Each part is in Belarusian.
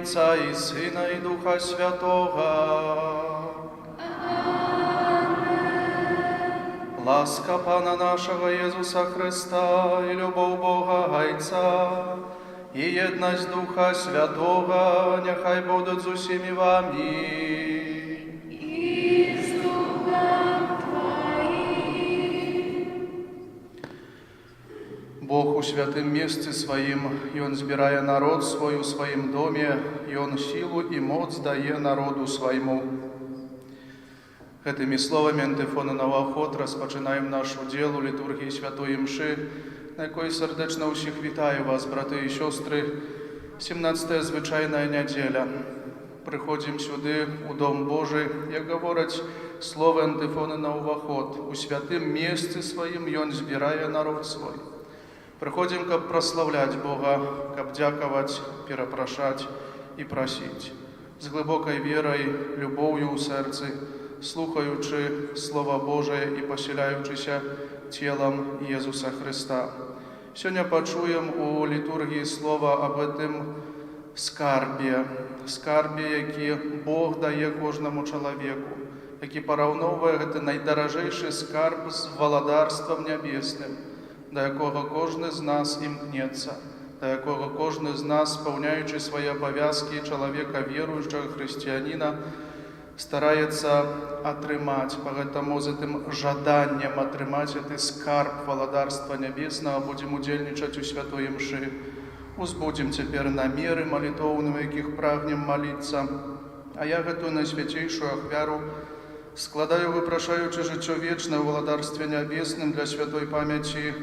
Отца и Сына и Духа Святого. Ласка Пана нашего Иисуса Христа и любовь Бога Отца и едность Духа Святого нехай будут с усіми вами. Бог у святым месте Своим, и Он збирая народ свой у Своим доме, и Он силу и моц дае народу Своему. Этими словами антифона Новоход розпочинаємо нашу ділу літургії Святої Мши, на якої сердечно усіх вітаю вас, брати і сестри. 17-та звичайна неділя. Приходимо сюди, у Дом Божий, як говорить слово антифона Новоход, у святим місці Своїм, і Он збирає народ свой. Приходим, как прославлять Бога, как дяковать, перепрошать и просить. С глубокой верой, любовью у сердце, слухаючи Слово Божие и поселяючися телом Иисуса Христа. Сегодня почуем у литургии слова об этом скарбе, який Бог дає кожному человеку, який порівнює это найдорожейший скарб з володарством небесним, до якого кожен з нас імкнеться, до якого кожен з нас, сповняючи свої обов'язки чоловіка віруючого, християнина, старається отримати. Поэтому з цим жаданням отримати цей скарб володарства небесного будемо удельничать у Святой Мши. Узбудем тепер наміри молитовні, в яких прагнем молитися. А я готую на святейшую ахвяру, складаю, випрошаючи життя вічне у владарстві небесним для святой пам'яті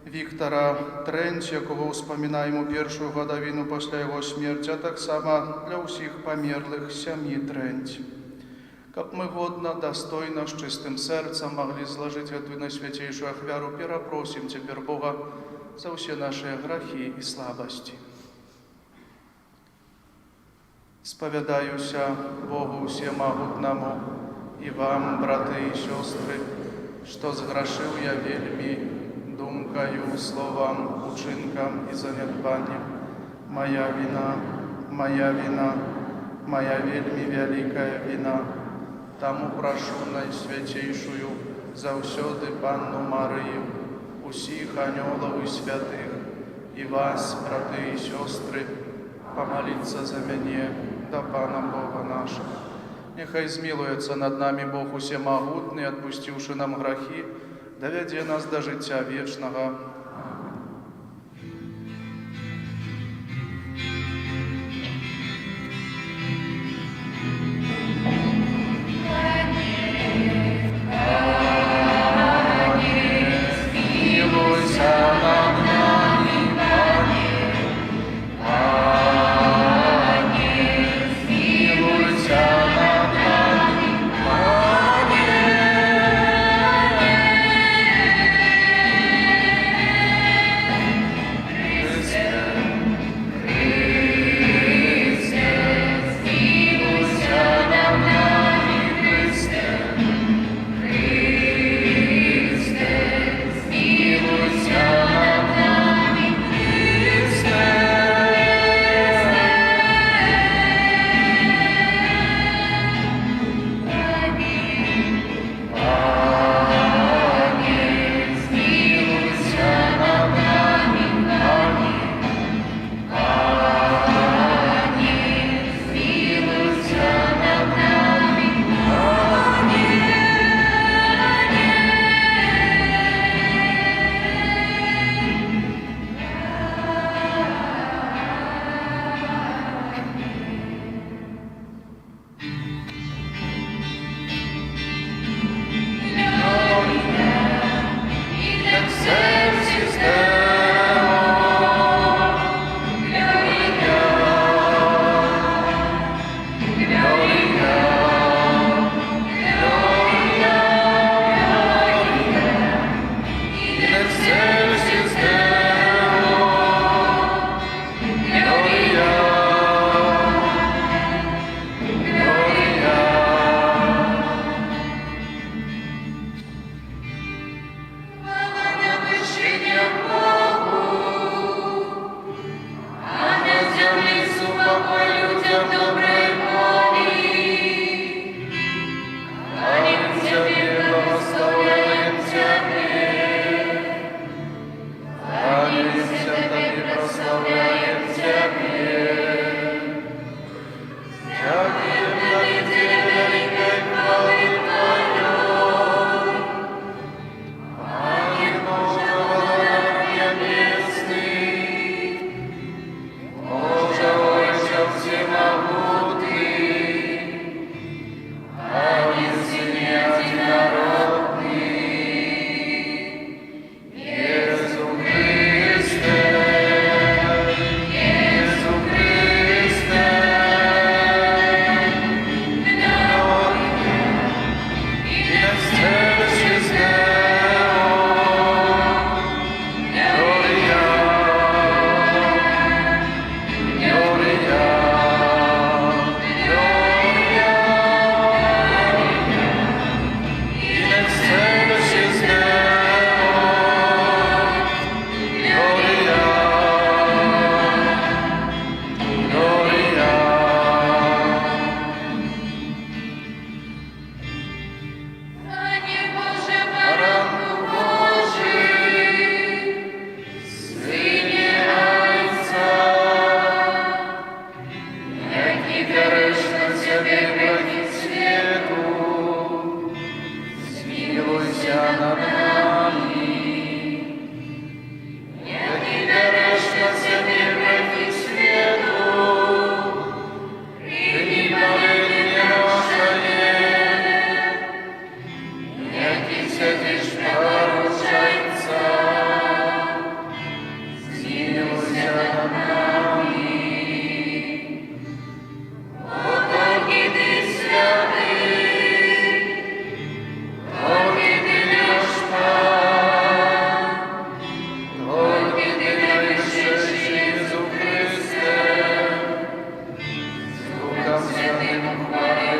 Віктора Тренч, якого успоминаємо у першу годовину після його смерті, а так само для усіх померлих сім'ї Тренч. Как мы годно, достойно, с чистым сердцем могли сложить эту наисвятейшую ахвяру, перепросим теперь Бога за все наши грехи и слабости. Споведаюся Богу всемогутному и вам, браты и сестры, что сгрешил я вельми думкою, словом, учинком и занедбанием. Моя вина, моя вельми великая вина. Тому прошу Найсвятейшую завсёды Панну Марию, усіх анёлов и святых, и вас, браты и сестры, помолиться за меня, да Пана Бога нашего. Нехай змилуется над нами Бог усемогутный, отпустивший нам грехи, доведе нас до життя вечного. сядешь пророчайца, змилуйся над нами. Боги ты святый, Боги ты наш Пан, Боги ты наишедший Иисус Христе, с Духом Святым хвалится.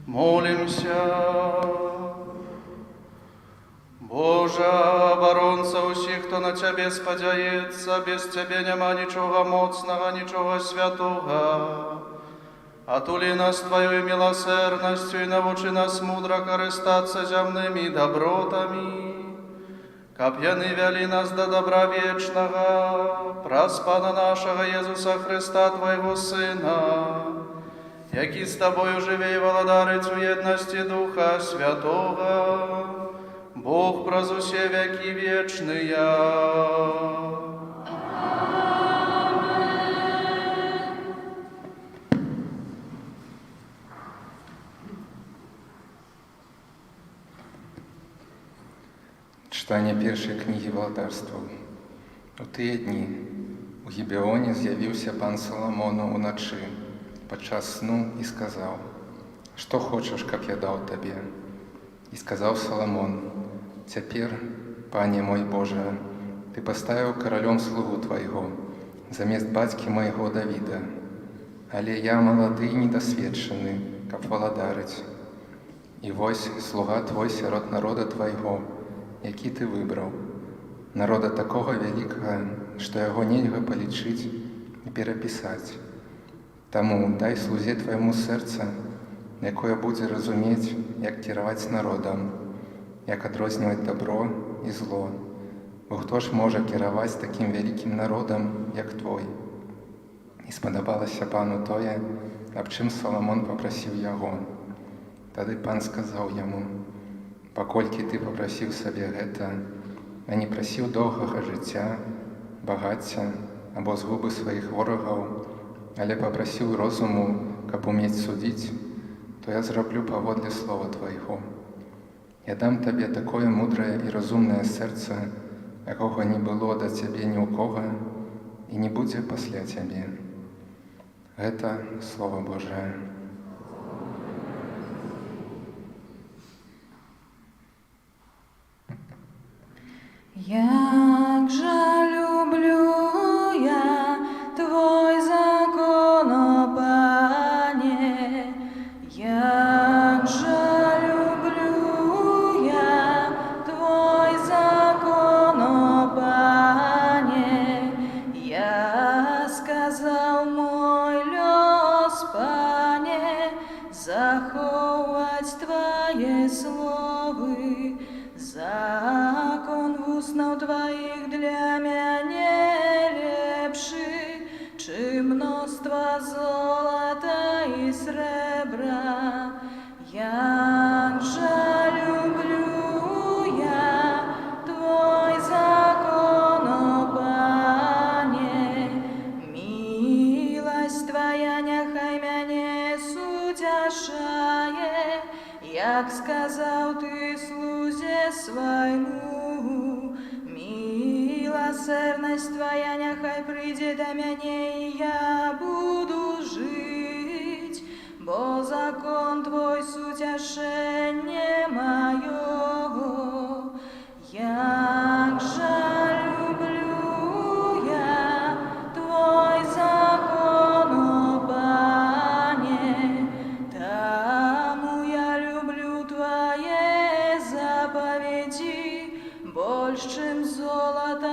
Молимся. Боже, оборонца усіх, хто на Тебе спадяється, без Тебе нема нічого моцного, нічого святого. Отули нас Твоєю милосердністю і навчи нас мудро користатися земними добротами, каб яны вели нас до добра вечного, праз Пана нашего Єзуса Христа, Твоего Сына, який з Тобою живе і володарить у єдності Духа Святого, Бог праз усе веки вечные. Читання першої книги Владарства. У тыя дні у Гібеоні з'явився пан Соломону уночі падчас сну і сказав: «Што хочаш, каб я даў табе?» І сказаў Соломон: «Цяпер, пане мой Боже, ты паставіў каралём слугу твайго замест бацькі майго Давіда, але я малады і недасведчаны, каб валадарыць. І вось слуга твой сярод народа твайго, які ты выбраў, народа такога вялікага, што яго нельга палічыць і перапісаць. Таму дай слузе твайму сэрца, якое будзе разумець, як кіраваць народам, як адрозніваць добро і зло. Бо хто ж можа кіраваць такім вялікім народам, як твой?» І спадабалася пану тое, аб чым Соломон папрасіў яго. Тады пан сказаў яму: «Паколькі ты папрасіў сабе гэта, а не прасіў доўгага жыцця, багацця або згубы сваіх ворагаў, але папрасіў розуму, каб умець судзіць, то я зраблю паводле слова твайго. Я дам табе такое мудрае і разумнае сэрца, якога не было да цябе ні ў кога і не будзе пасля цябе». Гэта Слова Божае. Як же люблю я Твой закон, о Пане, як же люблю я Твой закон, о Пане, я сказал мой лёс, Пане, заховать Твои словы, закон вуснаў Твоих для мяне лепшы, чым мноства золота и сребра. Як же люблю я Твой закон, о Пане, милость Твоя няхай мяне суцяшае, як сказаў Ты слузе свайму. Милосердность Твоя няхай прыйдзе да мяне, і я буду жыць, бо закон Твой суцяшэнне маё. Як же люблю я Твой закон, о Пане, таму я люблю Твои заповеди больш, чым золото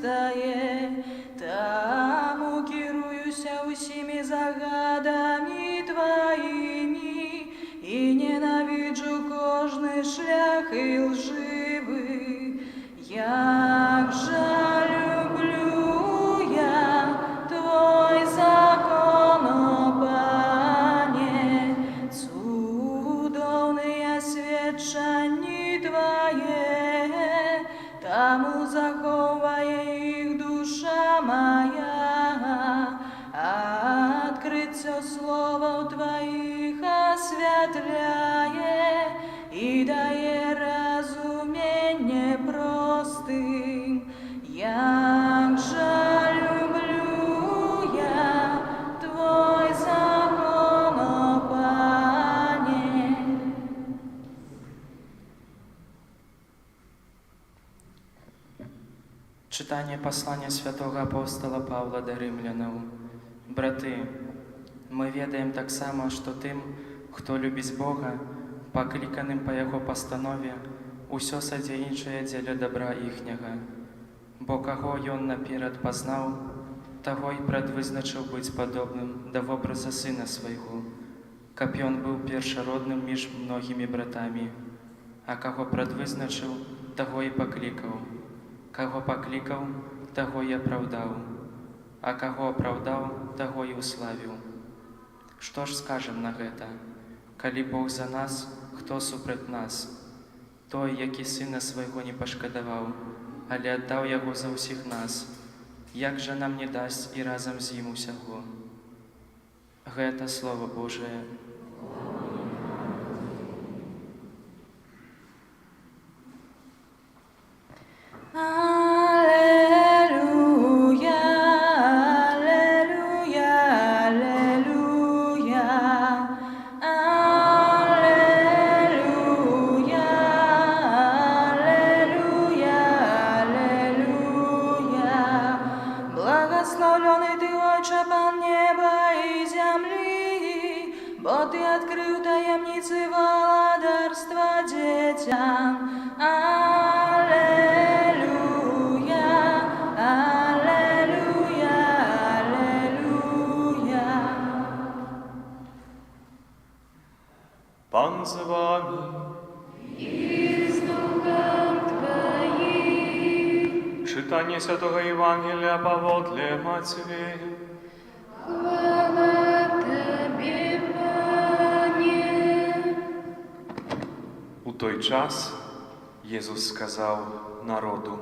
чистае, таму кіруюся ўсімі загадамі тваімі і ненавіджу кожны шлях ілжывы. Як жа люблю я твой закон, о Пане, цудоўныя сведчанні твае, таму заховае іх душа моя. Адкрыццё словаў тваіх асвятляе і дае разуменне простым. Як жа люблю я твой закон, о Пане. Читання послання святого апостола Павла до римлянаў. Браты, мы ведаем таксама, што тым, хто любіць Бога, пакліканым па Яго пастанове, усё садзейнічае дзеля добра іхняга. Бо каго Ён наперад пазнаў, таго і прадвызначыў быць падобным да вобраза Сына Свайго, каб Ён быў першародным між многімі братамі. А каго прадвызначыў, таго і паклікаў. Каго паклікаў, таго і апраўдаў. А каго апраўдаў, таго і уславіў. Што ж скажам на гэта? Калі Бог за нас, хто супраць нас? Той, які Сына Свайго не пашкадаваў, але аддаў Яго за ўсіх нас. Як жа нам не дасць і разам з ім усяго? Гэта Слово Божие. Аллилуйя, аллилуйя, аллилуйя, аллилуйя, аллилуйя, аллилуйя. Благословленный ты, Отче, Пан неба и земли, бо ты открыл таємниці володарства детям. Аллилуйя, аллилуйя, аллилуйя. Пан з вами. И с духом твоим. Читання Святого Євангелія поводле Матвея. Хвала Тебе, Пане. У той час Єсус сказав народу: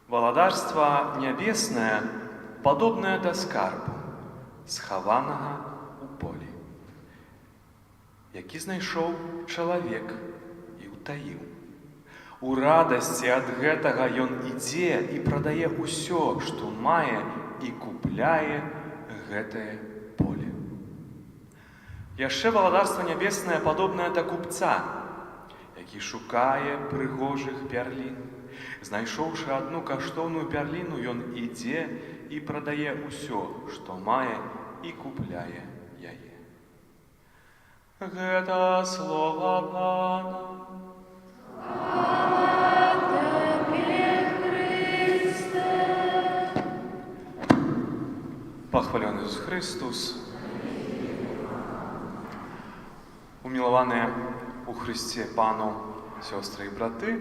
«Володарство небесное, подобное до скарбу, схованого у полі, які знайшов чалавек і утаіў. У радасці ад гэтага ён ідзе і прадае ўсё, што мае, і купляе гэтае поле. Яшчэ валадарства нябеснае падобнае да купца, які шукае прыгожых пярлін. Знайшоўшы адну каштоўную пярліну, ён ідзе і прадае ўсё, што мае, і купляе яе». Гэта слова Пана. Пахвалёны Ісус Христос. Умілованыя у Христе Пану сёстры і браты,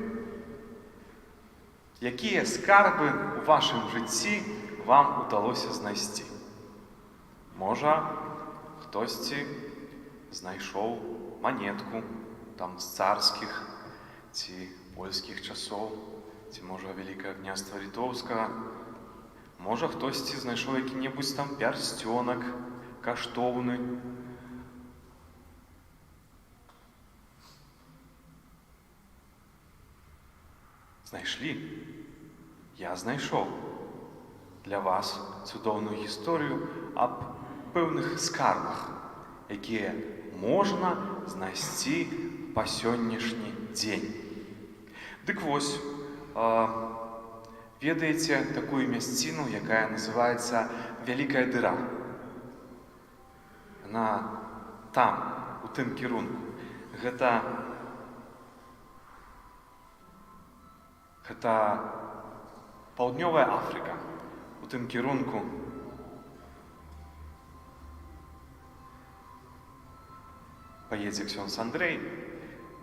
якія скарбы ў вашым жыцці вам удалося знайсці? Можа, хтосьці знайшоў манетку там з царскіх ці польскіх часоў, ці можа Вялікае княства Літоўскага. Можа, хтосьці знайшоў які-небудзь там пярсцёнак каштоўны. Знайшлі? Я знайшоў для вас цудоўную гісторыю аб пэўных скарбах, якія можна знайсці па сённяшні дзень. Дык вось, ведаеце такую мясціну, якая называецца Вялікая дыра? Яна там, у тым кірунку. Гэта Паўднёвая Афрыка. У тым кірунку поедзе ксёндз Андрэй.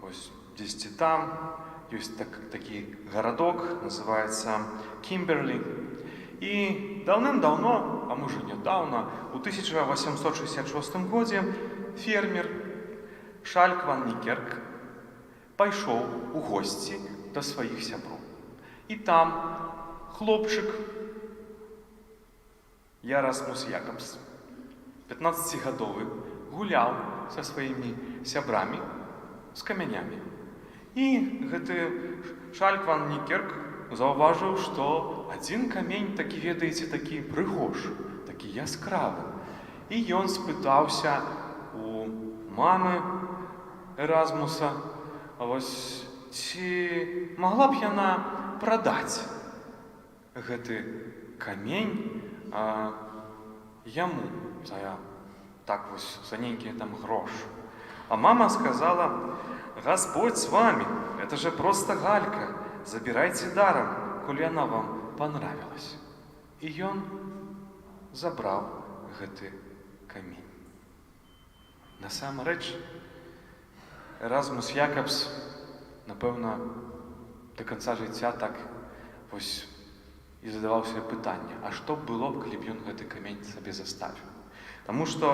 Вось дзесьці там ёсць такі гарадок, называецца Кімберлі. І даўным-даўно, а можа нядаўна, у 1866 годзе фермер Шальк ван Нікерк пайшоў у госці да сваіх сяброў. І там хлопчык Ярасмус Якабс, 15-гадовы, гуляў са сваімі сябрамі з камянямі. І гэты Шальк ван Нікерк заўважыў, што адзін камень такі, ведаеце, такі прыгожы, такі яскравы. І ён спытаўся у мамы Эразмуса, вось, ці магла б яна прадаць гэты камень яму за нейкія там грошы. А мама сказала: «Господь с вами, это же просто галька, забирайте даром, коли она вам понравилась». І ён забраў гэты камень. Насамрэч, Эразмус Якабс, напэўна, до конца жыцця так вось і задаваў себе пытанне, а што было б, калі б ён гэты камень сабе заставіў. Таму што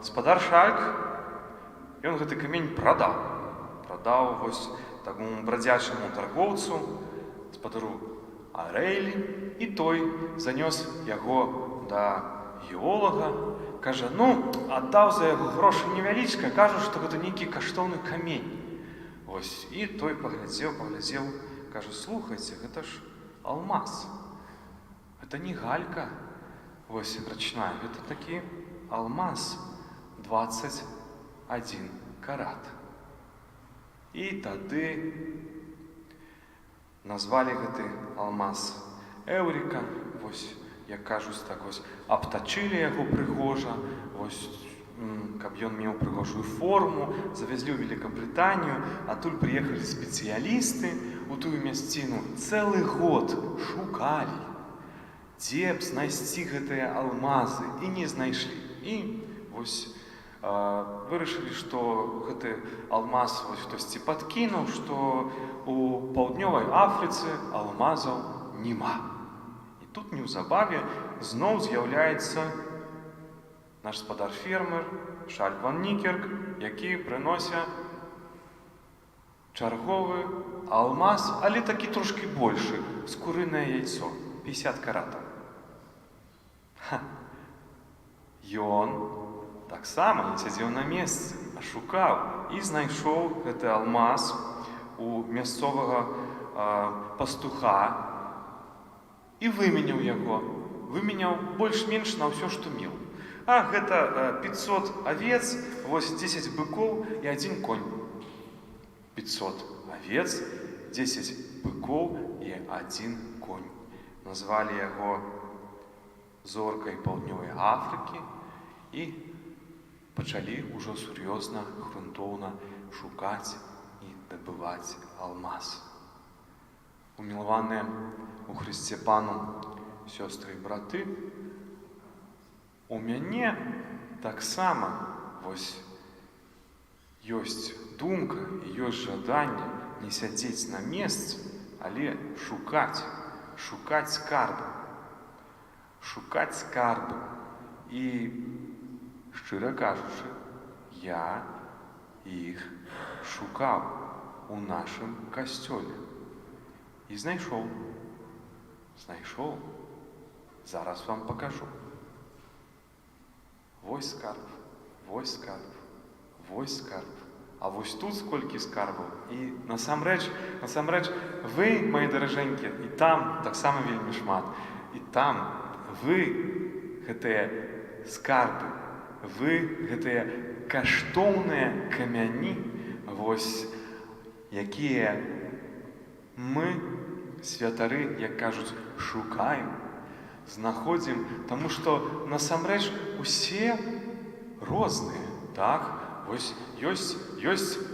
гаспадар Шальк, ён гэты камень прадаў. Прадаў вось такому брадзячаму таргоўцу, гаспадару Арэйлі, і той занёс яго да геолага. Кажа, аддаў за яго грошы невялічка, кажа, што гэта нейкі каштоўны камень. Вось, і той паглядзеў, кажа, слухайце, гэта ж алмаз. Гэта не галька, вось, рачная, гэта такі алмаз 21 карат. І тады назвалі гэты алмаз Эўріка, вось, як кажуць, так вось, абтачылі яго прыгожа, вось, каб ён меў прыгожую форму, завезлі ў Великабрытанію, адтуль прыехалі спецыялісты у тую мясціну, цэлы год шукалі, дзе б знайсці гэтыя алмазы, і не знайшлі. І вось вырашылі, што гэты алмаз хтосьці падкінуў, што у паўднёвай Афрыцы алмазаў няма. І тут неўзабаве зноў з'яўляецца наш гаспадар-фермер Шальк ван Нікерк, які прыносіць чарговы алмаз, але такі трошкі большы, скурынае яйцо, 50 каратаў. Ён таксама не сядзеў на месцы, а шукаў і знайшоў гэты алмаз у мясцовага пастуха і выменяў яго. Выменяў больш-менш на ўсё, што меў. А гэта 500 авец, вось 10 быкоў і 1 конь. 500 авец, 10 быкоў і 1 конь. Назвалі яго зоркай паўднёвай Афрыкі і пачалі ўжо сур'ёзна, грунтоўна шукаць і дабываць алмаз. Умілаваныя у Хрысце Пану сёстры і браты, у мяне таксама вось ёсць думка і ёсць жаданне не сядзець на месцы, але шукаць скарбы. Шукаць скарбы. І, шчыра кажучы, я іх шукаў у нашым касцёле. І знайшоў. Зараз вам пакажу. Вось скарб, вось скарб, вось скарб. А вось тут сколькі скарбаў. І насамрэч, вы, мои даражэнькі, і там таксама вельмі шмат. І там вы, гэтыя скарбы, вы, гэтыя каштоўныя камяні, вось, якія мы, святары, як кажуць, шукаем, знаходзім, таму што насамрэч усе розныя, так? вось ёсць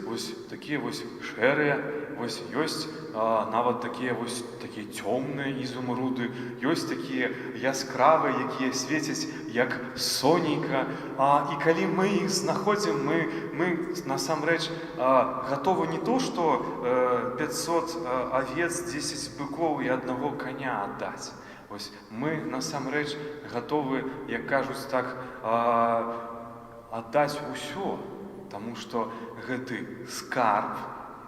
вось такія вось шэрыя, вось ёсць нават такія цёмныя ізумруды, ёсць такія яскравыя, якія свецяць як сонейка. І калі мы іх знаходзім, мы насамрэч гатовы не то, што 500 овец, 10 быкоў і аднаго коня аддаць. Вось мы насамрэч гатовы, як кажуць так, аддаць усё, таму што гэты скарб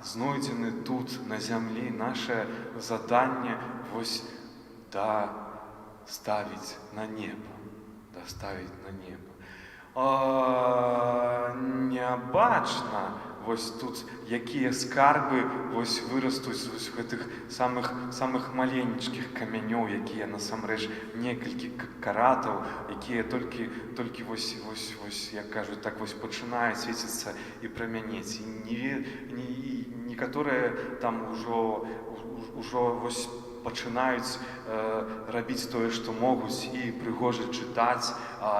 знойдзены тут на зямлі. Наше заданне вось даставіць на неба, даставіць на неба. Нябачна вось тут якія скарбы вось вырастуць з вось гэтых самых маленечкіх камянёў, якія насамрэч некалькі каратаў, якія толькі вось, як кажуць, так вось пачынаюць свеціцца і прамянець. І некаторыя там ужо вось пачынаюць рабіць тое, што могуць, і прыгожа чытаць,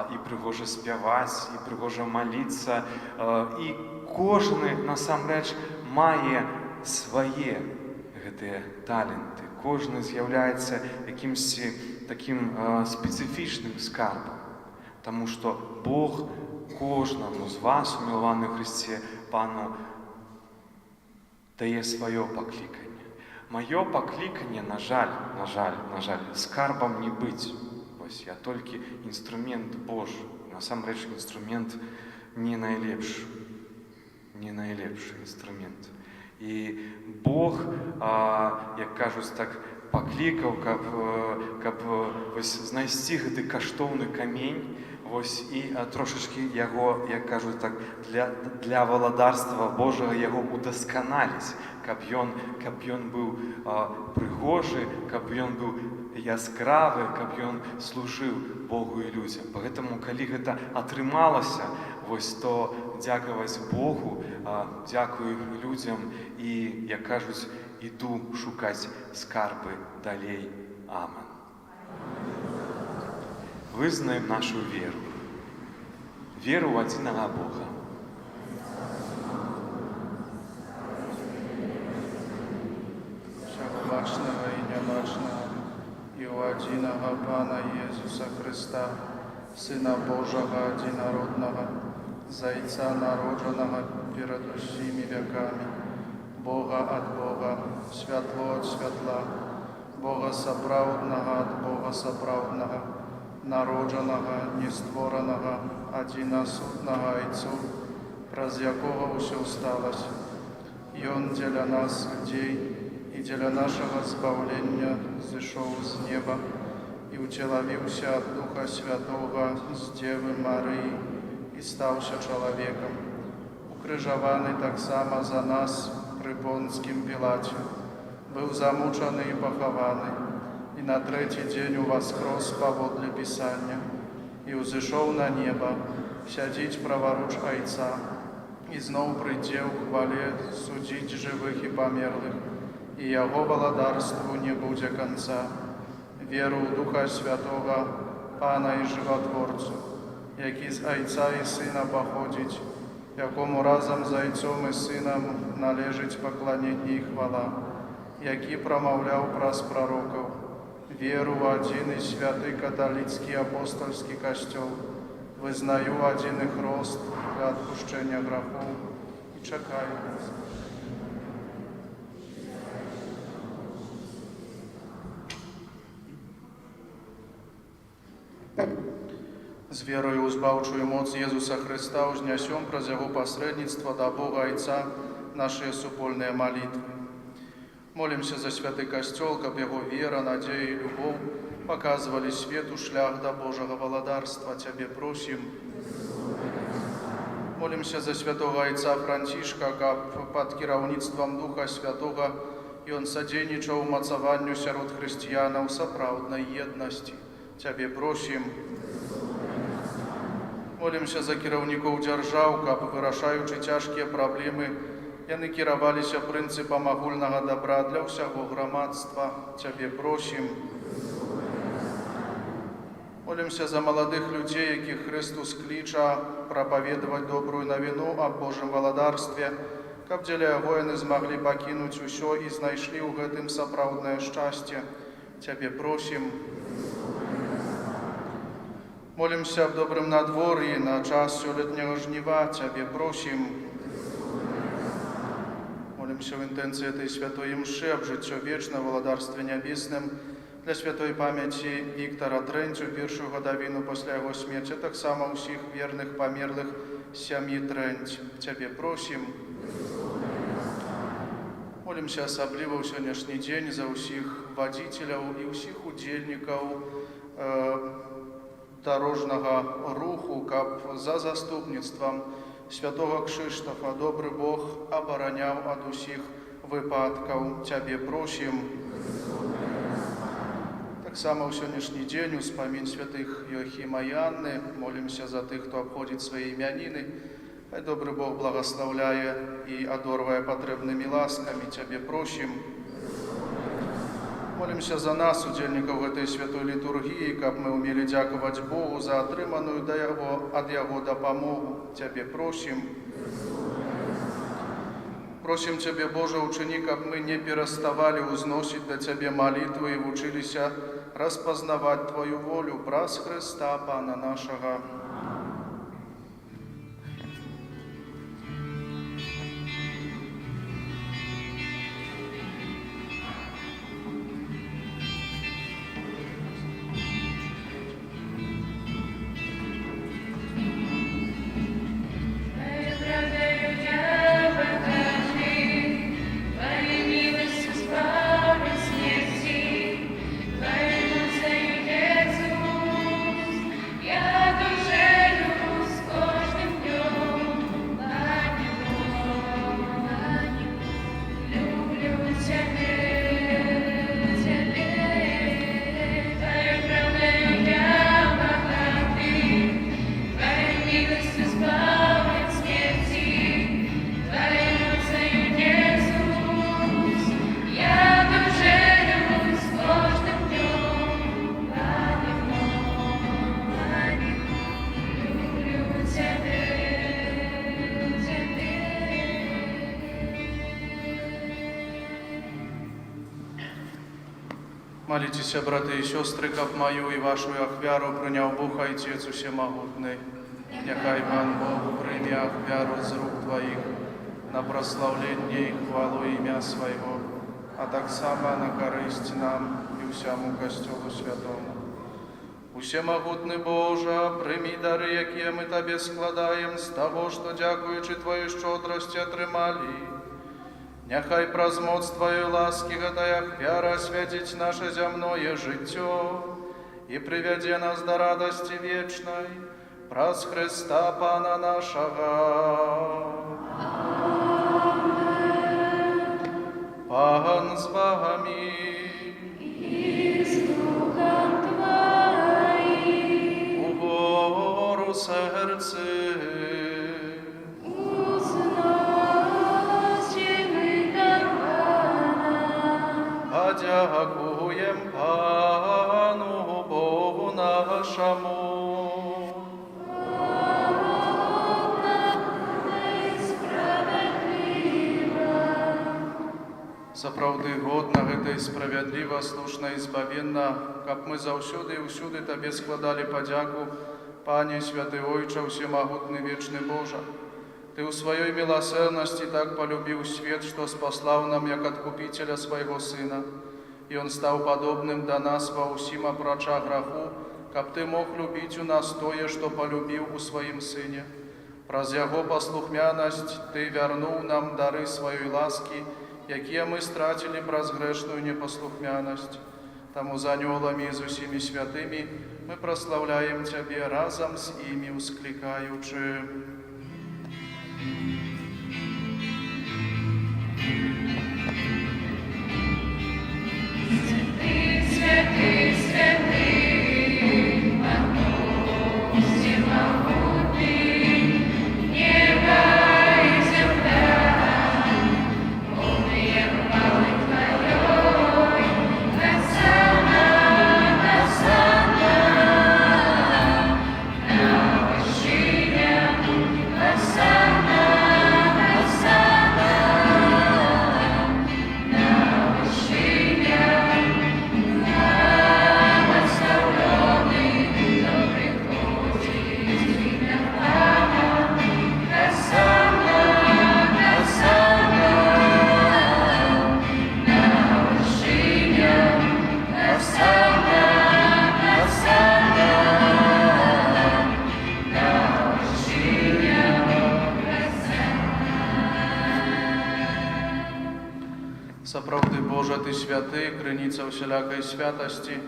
і прыгожа спяваць, і прыгожа маліцца. І кожны насамрэч мае свае гэтыя таленты. Кожны з'яўляецца якімсьці такім спецыфічным скарбам. Таму што Бог кожнаму з вас, умілаваны ў Хрысце Пану, дае сваё пакліканне. Маё пакліканне, на жаль, скарбам не быць. Вось я толькі інструмент Божы. Насамрэч інструмент не найлепшы інструмент. І Бог, як кажуць так, паклікаў, каб знайсці гэты каштоўны камень, вось, і трошачкі яго, як кажуць так, для валадарства Божага яго удасканаліць, каб ён быў прыгожы, каб ён быў яскравы, каб ён служыў Богу і людзям. Пагэтаму, калі гэта атрымалася, вось, то дзякаваць Богу, дзякую людзям і, як кажуць, іду шукаць скарбы далей. Амен. Вызнаем нашу веру. Веру ў адзінага Бога. Всебачного и небачного, и у одиного Пана Иисуса Христа, Сына Божьего Одинородного, Зайца народженного перед усими веками, Бога от Бога, светло от светла, Бога соправдного от Бога соправдного, народженого, нестворенного, одиносудного Отцу, праз якого все сталось. И Он для нас, людей, и для нашего збавления зашел с неба и утеловился от Духа Святого с Девы Марии и стался человеком, укрыжованный так само за нас при Понтским Пилате, был замученный и похованный, и на третий день воскрес поводле Писания, и узышел на небо, сядить праворуч Отца, и знов придет в хвале судить живых и померлых, и Его владарству не будет конца. Веру в Духа Святого, Пана и Животворцу, як із Отца і Сина походить, якому разом з Отцом і Сином належить поклонение и хвала, який промовляв праз пророков, веру в один и святый католицкий апостольский костел, вызнаю один их рост для отпущения грехов и чекаю. З верою у збаўчую моц Езуса Христа узнесем праз Его посредництво до Бога Отца наши супольные молитвы. Молимся за святый костел, каб Его вера, надея и любовь показывали свету шлях до Божьего владарства. Тебе просим. Молимся за святого Отца Францишка, каб под кіраўніцтвам Духа Святого и Он содейничал умацаванню сярод християнаў сапраўднай еднасці. Тебе просим. Молимся за кіраўнікоў дзяржаў, каб, вырашаючы цяжкія праблемы, яны кіраваліся прынцыпам агульнага добра для ўсяго грамадства. Тебе просим. Молимся за молодых людей, яких Христос кліча проповедовать добрую новину об Божьем валадарстве, каб дзеля яго яны змаглі пакінуць усё і знайшлі ў гэтым сапраўднае шчасце. Цябе просім. Молимся в добрым надворье на час сёлетнего жнива. Тебе просим. Молимся в интенции этой святой мши об житье вечном в владарстве небесном для святой памяти Віктора Тренцю, першую годовину после его смерти, так само усіх верных померлых сям'ї Тренць. Тебе просим. Молимся асабліва ў сённяшні дзень за ўсіх вадзіцеляў і ўсіх удзельнікаў дорожнага руху, каб за заступніцтвам святого Кшыштафа добры Бог абараняў ад усіх выпадкаў. Цябе просім. Так само ў сённяшні дзень успамін святых Йоахіма і Анны. Молимся за тых, хто абходзіць свае імяніны. Хай добры Бог благословляе і адорвае патрэбнымі ласкамі. Цябе просім. Молимся за нас, удзельнікаў гэтай святой літургіі, каб мы умелі дзякаваць Богу за атрыманую ад Яго дапамогу. Цябе просім. Просім Цябе, Божа, учыні, каб мы не пераставалі ўзносіць да Цябе малітвы і вучыліся распазнаваць Твою волю праз Хрыста, Пана нашага. Молитесь, браты и сестры, каб мою и вашу ахвяру прыняў Бог Отец Усемогутный. Няхай Пан Бог прыме ахвяру з рук Твоих на прославление и хвалу имя Своего, а так само на корысть нам и всему Костелу Святому. Усемогутный Боже, прыми дары, якія мы Табе складаем з того, что, дякуючи Твоей щодрости, атрымалі. Няхай праз моц Твоей ласки гэтая ахвяра свяціць наше зямное жыццё і прывядзе нас да радасці вечнай праз Христа Пана нашага. Пан з вами. И с Духом Твоим. Угору серце. Дякуєм Пану Богу нашому. Сапраўды годна гэта і справядліва, слушна і збавенна, каб мы заўсёды і ўсюды Табе складалі падзяку, Пане святы Ойча, усемагутны вечны Божа. Ты ў сваёй міласэрнасці так полюбіў свет, што спаслаў нам як адкупіцеля свайго Сына. І Он стаў падобным да нас ва ўсім апрача граху, каб Ты мог любіць у нас тое, што полюбіў у сваім Сыне. Праз Яго паслухмянасць Ты вярнуў нам дары сваёй ласкі, якія мы страцілі праз грэшную непаслухмянасць. Таму з анёламі і з усімі святымі мы праслаўляем Цябе разам з імі усклікаючы. Святый, святый, Бог всемогутный, небо и земля, полные хвалы Твоей, Хосанна, Хосанна, Сапраўды Божа, Ты святы, крыніца ўсялякай святасці.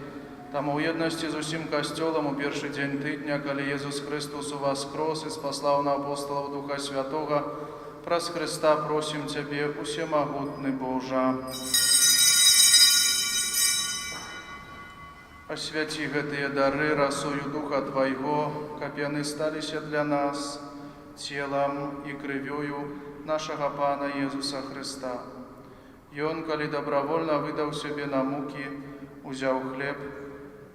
Таму ў еднасці з усім касцёлам у першы дзень тыдня, калі Езус Христос уваскрос і спаслаў на апосталаў Духа Святога, праз Христа просім Цябе, усемагутны Божа. Асвяці гэтыя дары расою Духа Твайго, каб яны сталіся для нас целам і крывёю нашага Пана Езуса Христа. Ён, калі добравольна выдаў сябе на мукі, узяў хлеб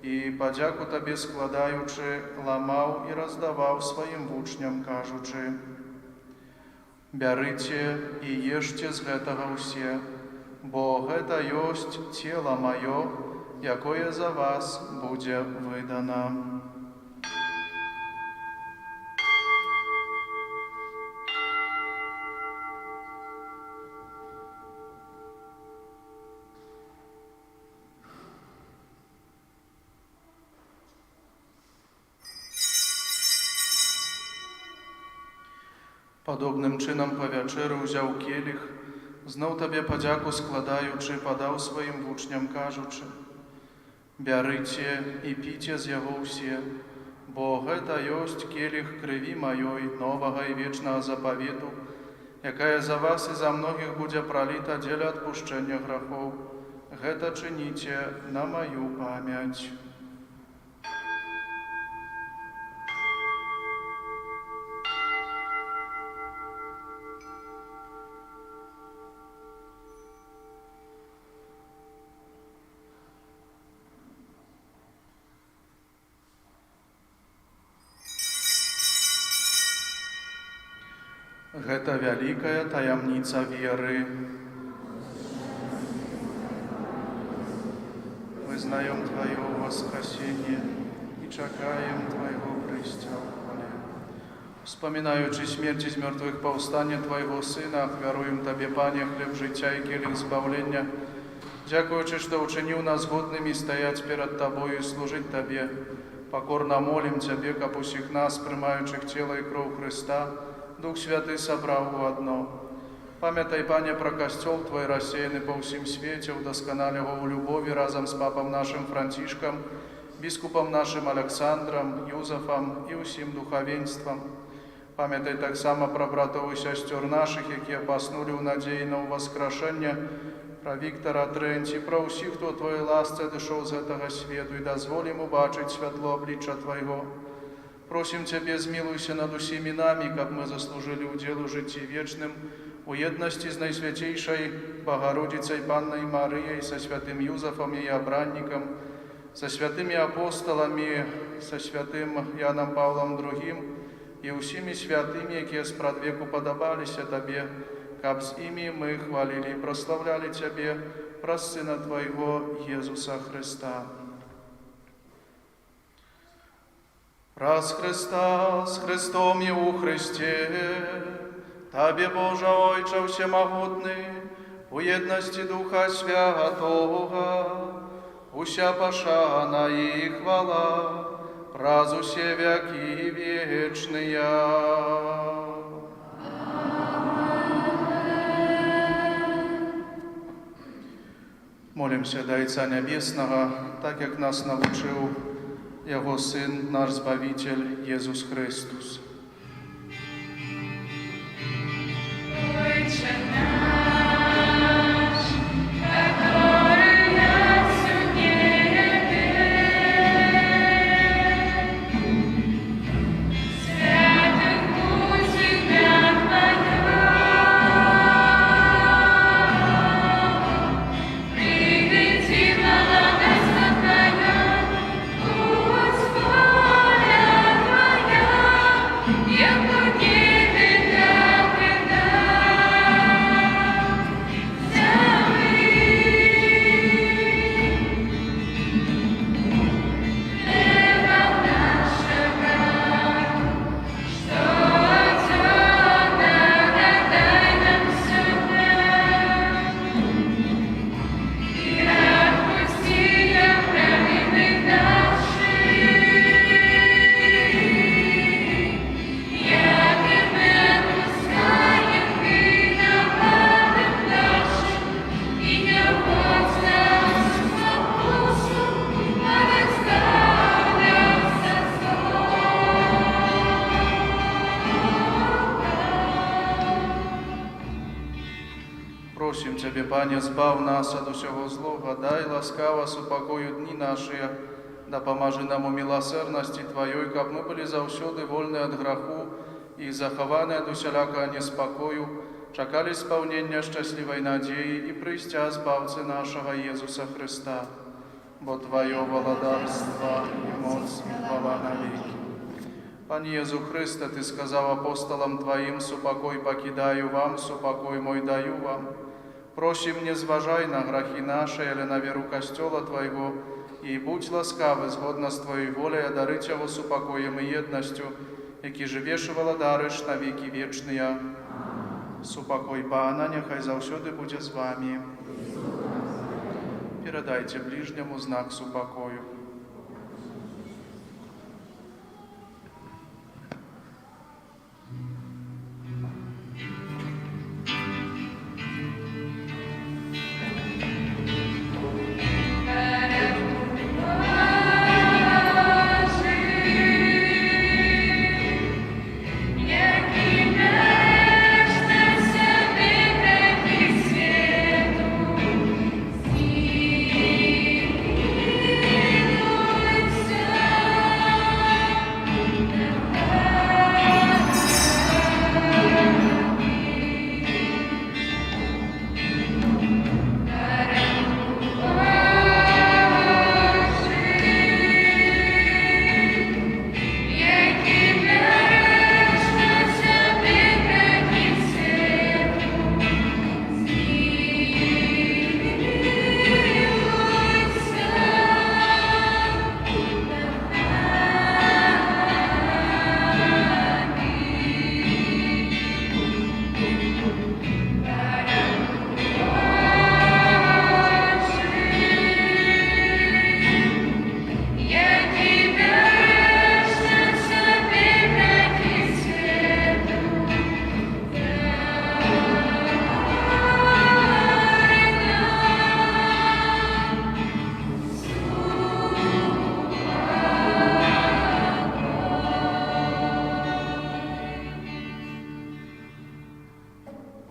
і, падзяку Табе складаючы, ламаў і раздаваў сваім вучням, кажучы: «Бярыце і ешце з гэтага ўсе, бо гэта ёсць цела маё, якое за вас будзе выдана». Падобным чынам па вячэры ўзяў келіх, зноў Табе падзяку складаючы, падаў сваім вучням, кажучы: «Бярыце і піце з яго ўсе, бо гэта ёсць келіх крыві маёй новага і вечнага запавету, якая за вас і за многіх будзе праліта дзеля адпушчэння грахоў. Гэта чыніце на маю памяць». Гэта вялікая таямніца веры. Вызнаем Твое воскресение и чакаем Твоего прыцця ў хвале. Вспоминаючи смерти з мертвых паўстання Твоего Сына, ахвяруем Табе, Пане, хлеб жыцця і келіх збаўлення, дзякуючы, што ўчыніў нас годнымі стаяць перад Табою і служыць Табе. Покорна молім Цябе, каб усіх нас, прымаючых цела і кроў Христа, Дух Святы сабраў у адно. Памятай, Пане, пра касцёл Твой рассеяны па ўсім свеце, удасканалі яго ў любові разам з папам нашым Францішкам, біскупам нашым Александрам, Юзафам і ўсім духавенствам. Памятай таксама пра братоў і сясцёр нашых, якія паснулі ў надзеі на ўваскрашэнне, пра Віктара Трэнці, пра ўсіх, хто Твоёй ласцы адышоў з гэтага свету, і дазволім убачыць святло аблічча Твайго. Просім Цябе, змілуйся над усімі намі, каб мы заслужылі ўдзел у жыцці вечным, у еднасці з Найсвяцейшай Багародзіцай Паннай Марыяй, са святым Юзафам і абраннікам, са святымі апосталамі, са святым Янам Паўлам II і ўсімі святымі, якія спрадвеку падабаліся Табе, каб з імі мы хвалілі і праслаўлялі Цябе праз Сына Твайго Езуса Христа. Праз Христа, з Христом і у Христе, Табе, Божа Ойче всемогутны, у єдності Духа Святого, уся пошана і хвала, праз усе веки вечные. Молимся до Отца Небесного, так як нас навчив Його Син, наш Збавитель Єсус Христос. Отче наш, который на небе, святым будь имя Твое, приди благодать Твоя, будь воля Твоя, Panie, zbaw nas od усього злого, дай ласкаво супокою дни наши, да поможи нам у милосердности Твоей, как мы были завсёды вольны от греху и захованы от усялякого неспокою, чекали сповнення щасливої надії і прийстя Збавця нашого Єсуса Христа. Бо Твое владарство и моц и хвала навеки. Пане Єзу Христе, Ты сказав апостолам Твоим, супокой покидаю вам, супокой мой даю вам. Просим, не зважай на грехи наши или на веру Костела Твоего, и будь ласкавый, згодно с Твоей волей, одарить его супокоем и едностью, які живеш і владариш на віки вічні. Супокой Пана, нехай завсюди буде з вами. Передайте ближнему знак супокою.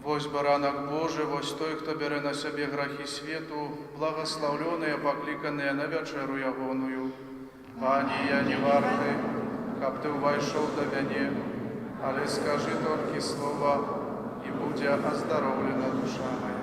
Вось баранок Божий, вось той, хто бере на себе грахи світу, благословленные, покликанные на вечеру ягоную. Пані, я не вартий, каб ти увайшов до мене, але скажи тільки слова, і буде оздоровлена душа моя.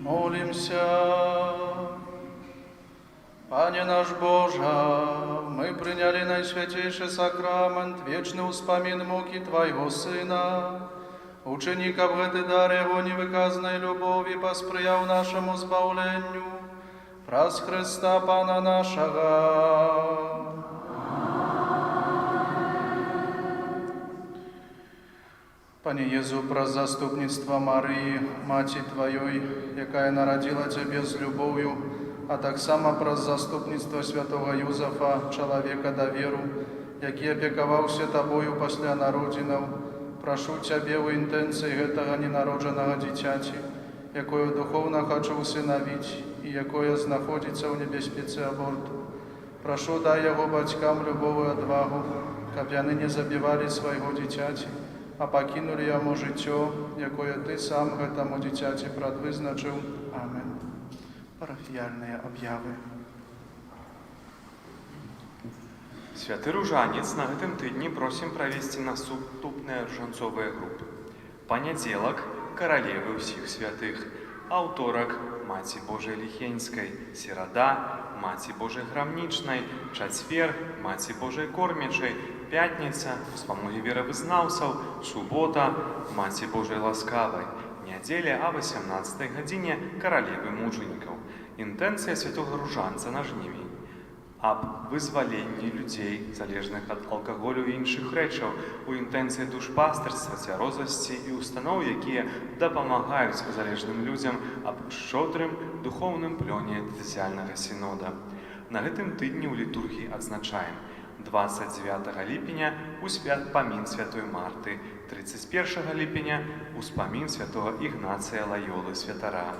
Молимся. Пане наш Божа, мы приняли Найсвятейший сакрамент, вечный успомин муки Твоего Сына. Ученика в гэты дар Его невыказанной любови посприяв нашему збавленню. Праз Христа Пана нашего. Пане Езу, праз заступництва Марии, Маці Твоей, якая народила Тебе с любовью, а так само праз заступництва святого Юзафа, человека доверу, які опекаваўся Тобою пасля народзінаў, прашу Цябе ў інтэнцыі гэтага ненароджанага дзіцяці, якое духовно хочу усынавіць і якое знаходзіцца ў небяспецы аборту. Прашу, дай яго бацькам любовую адвагу, каб яны не забівалі свайго дзіцяці, а пакінулі яму жыццё, якое Ты сам гэтаму дзіцяці прадвызначыў. Амен. Парафіяльныя аб'явы. Святы ружанец на гэтым тыдні просім правесці наступныя ружанцовыя групы. Панядзелак каралевы ўсіх святых, аўторак Маці Божай Ліхеньскай, серада Маці Божай Грамнічнай, чацвер Маці Божай Кормячай, пятніца спамогі веравызнаўцаў, субота Маці Божай Ласкавай, нядзеля а 18 гадзіне каралевы мучанікаў. Інтэнцыя святога ружанца на жнівень аб вызваленні людзей, залежных ад алкаголю і іншых рэчаў, у інтэнцыі душпастарства, цярозасці і устаноў, якія дапамагаюць залежным людзям аб шчодрым духоўным плёне дыцысіяльнага сінода. На гэтым тыдні ў літургіі адзначаем 29 ліпеня успят памін святой Марты, 31 ліпеня успамін святого Ігнацыя Лайолы святара,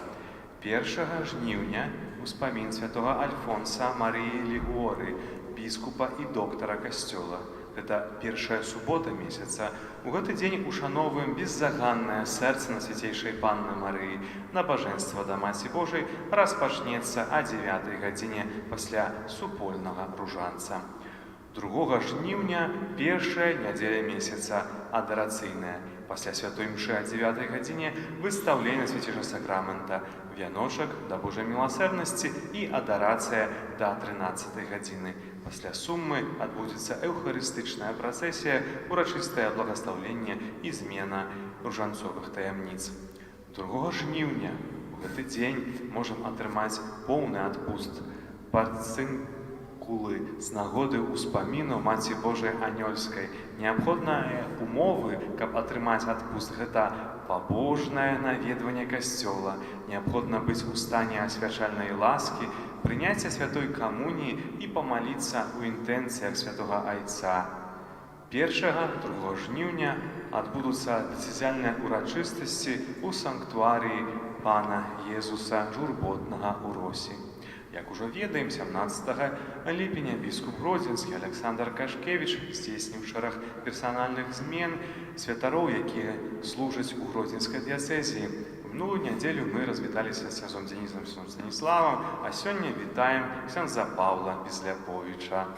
1 жніўня успамін святого Альфонса Марыі Лігуоры, біскупа і доктара касцёла. Гэта першая субота месяца. У гэты дзень ушановуем беззаганнае сэрца Найсвяцейшай Панны Марыі. Набажэнства да Маці Божай распачнецца о 9 гадзіне пасля супольнага ружанца. 2 жніўня першая нядзеля месяца адарацыйная. Пасля святой мшы о 9 гадзіне выстаўленне Свяцейшага сакрамента, вяночак да Божай міласэрнасці і адарацыя да 13 гадзіны. Пасля суммы адбудзецца эўхарыстычная працэсія, урачыстае благаслаўленне і змена ружанцовых таямніц. 2 жніўня у гэты дзень можам атрымаць поўны адпуст. Кулы з нагоды ўспаміну Маці Божай Анёльскай. Неабходныя умовы, каб атрымаць адпуст, гэта пабожнае наведванне касцёла, неабходна быць у стане асвячальнай ласкі, прыняцце святой камуніі і памаліцца ў інтэнцыях святога Айца. 1-2 жніўня адбудуцца дыцысіяльныя урачыстасці ў санктуарыі Пана Езуса Журботнага ў Росі. Як ужо ведаем, 17 ліпеня біскуп Гродзенскі Александр Кашкевіч здзейсніў шэраг персанальных змен святароў, якія служаць у Гродзенскай дыяцэзіі. Минулую нядзелю мы развіталіся з князем Денисом Станіславам, а сёння вітаем ксяндза Паўла Безляповіча.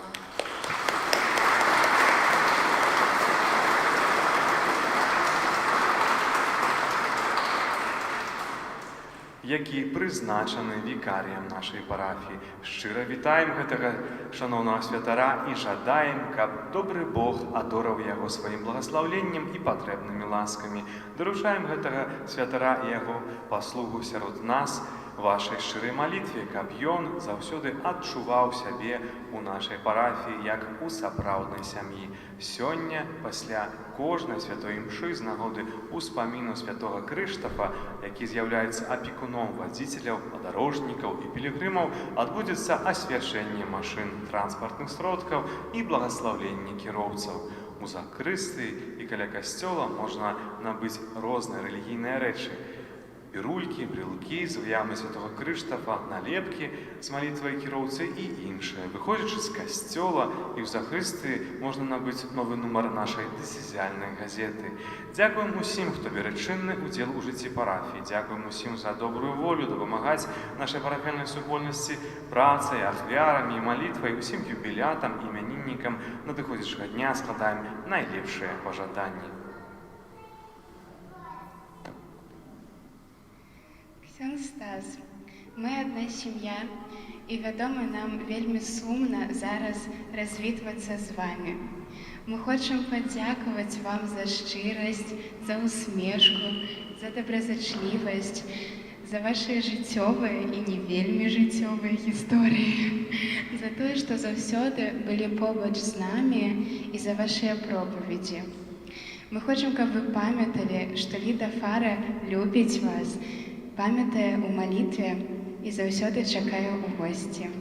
Які прызначаны вікарыям нашай парафіі. Шчыра вітаем гэтага шаноўнага святара і жадаем, каб добры Бог адораў яго сваім благаслаўленнем і патрэбнымі ласкамі. Даручаем гэтага святара і яго паслугу сярод нас, вашай шчырай малітве, каб ён заўсёды адчуваў сябе ў нашай парафіі як у сапраўднай сям'і. Сёння, пасля кожнай святой імшы з нагоды ўспаміну святога Крыштафа, які з'яўляецца апекуном вадзіцеляў, падарожнікаў і пілігрымаў, адбудзецца асвячэнне машын, транспартных сродкаў і благаслаўленне кіроўцаў. У закрыстыі і каля касцёла можна набыць розныя рэлігійныя рэчы. Бірулькі, брылкі з выявамі святого Крыштафа, налепкі з малітвай кіроўцы і іншае. Выходзячы з касцёла і ў закрыстыі можна набыць новы нумар нашай дыцэзіяльнай газеты. Дзякуем усім, хто бярэ чынны ўдзел у жыцці парафіі. Дзякуем усім за добрую волю дапамагаць нашай парафіяльнай супольнасці працай, ахвярамі і малітвай, усім юбілятам і імяніннікам надыходзячага дня складаем найлепшыя пажаданні. Сён Стас, ми одна сім'я, і вядома нам вельмі сумна зараз развітвацца з вами. Мы хочам падзякаваць вам за шчырасць, за усмешку, за добразычлівасць, за ваши жыццёвыя і не вельмі жыццёвыя гісторыі, за тое, што заўсёды былі побач з намі і за вашыя пропаведзі. Мы хочам, каб вы памяталі, што Ліда Фара любіць вас, памятае ў малітве і заўсёды чакае ў госці.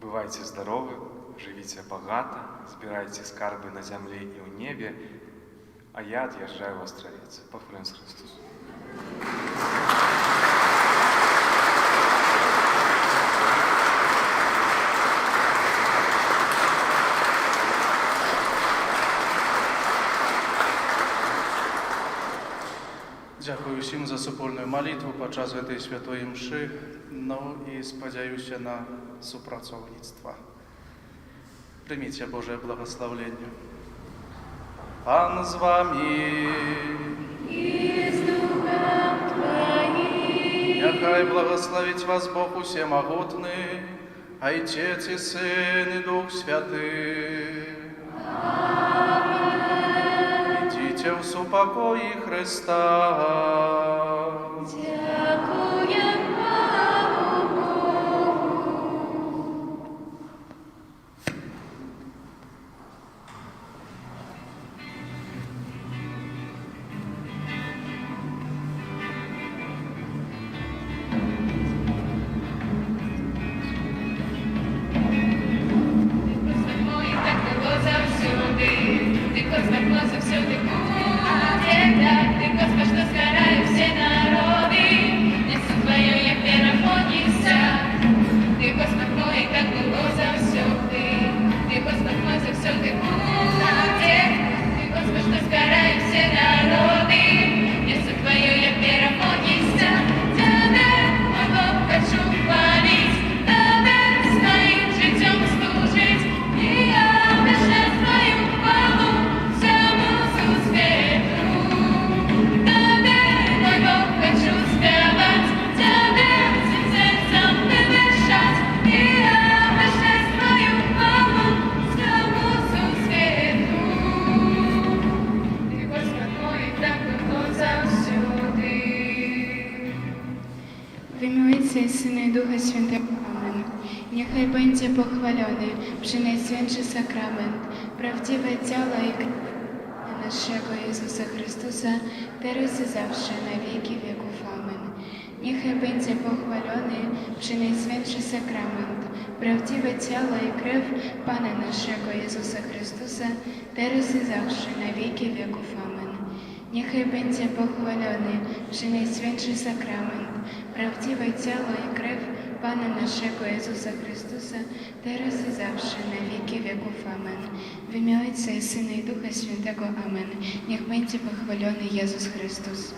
Бывайце здоровы, жывіце багата, збірайце скарбы на зямлі і ў небе, а я ад'язджаю ў Астравец. Пафрэнс Христос. Дзякую ўсім за супольную малітву падчас гэтай святой імшы, ну і спадзяюся на супрацоўніцтва. Прыміце Божае благаслаўленне. Пан з вамі. І з духом твоїм. Няхай благословить вас Бог усемогутный, Отец и Сын и Дух Святый. Идите в супокои Христа. Дякуєм Богу. Мої так було завсюди, ти космос завсюди буде, так, ти космос, що згорає всі народи, несу твою, як перемогися, ти космос мой, так було завсюди, ти космос мой завсюди буде, ти космос, що згорає всі народи, несу твою, як перемогися, тебе, мой Бог, хочу хвалить, тебе своим життям служить, і я лише твою хвалу всьому світу. Тебе, мой Бог, хочу співати, тебе всім серцем вивишать, і я лише твою хвалу всьому світу. Ти, Господь мой, так було завсюди. В ім'я Отця і Сина і Духа Святого. Amen. Niechaj będzie pochwalony przynajświętszy sakrament, prawdziwe ciało i krew naszego Jezusa Chrystusa, teraz i zawsze, na wieki wieków. Amen. Niechaj będzie pochwalony przynajświętszy sakrament, prawdziwe ciało i krew Pana naszego Jezusa Chrystusa, teraz i zawsze, na wieki wieków. Amen. Niechaj będzie pochwalony przynajświętszy sakrament, prawdziwe ciało i krew Pana naszego Jezusa Chrystusa, teraz i zawsze, na wieki wieków. Amen. W w imię Ojca i Syna i Ducha Świętego. Amen. Niech będzie pochwalony Jezus Chrystus.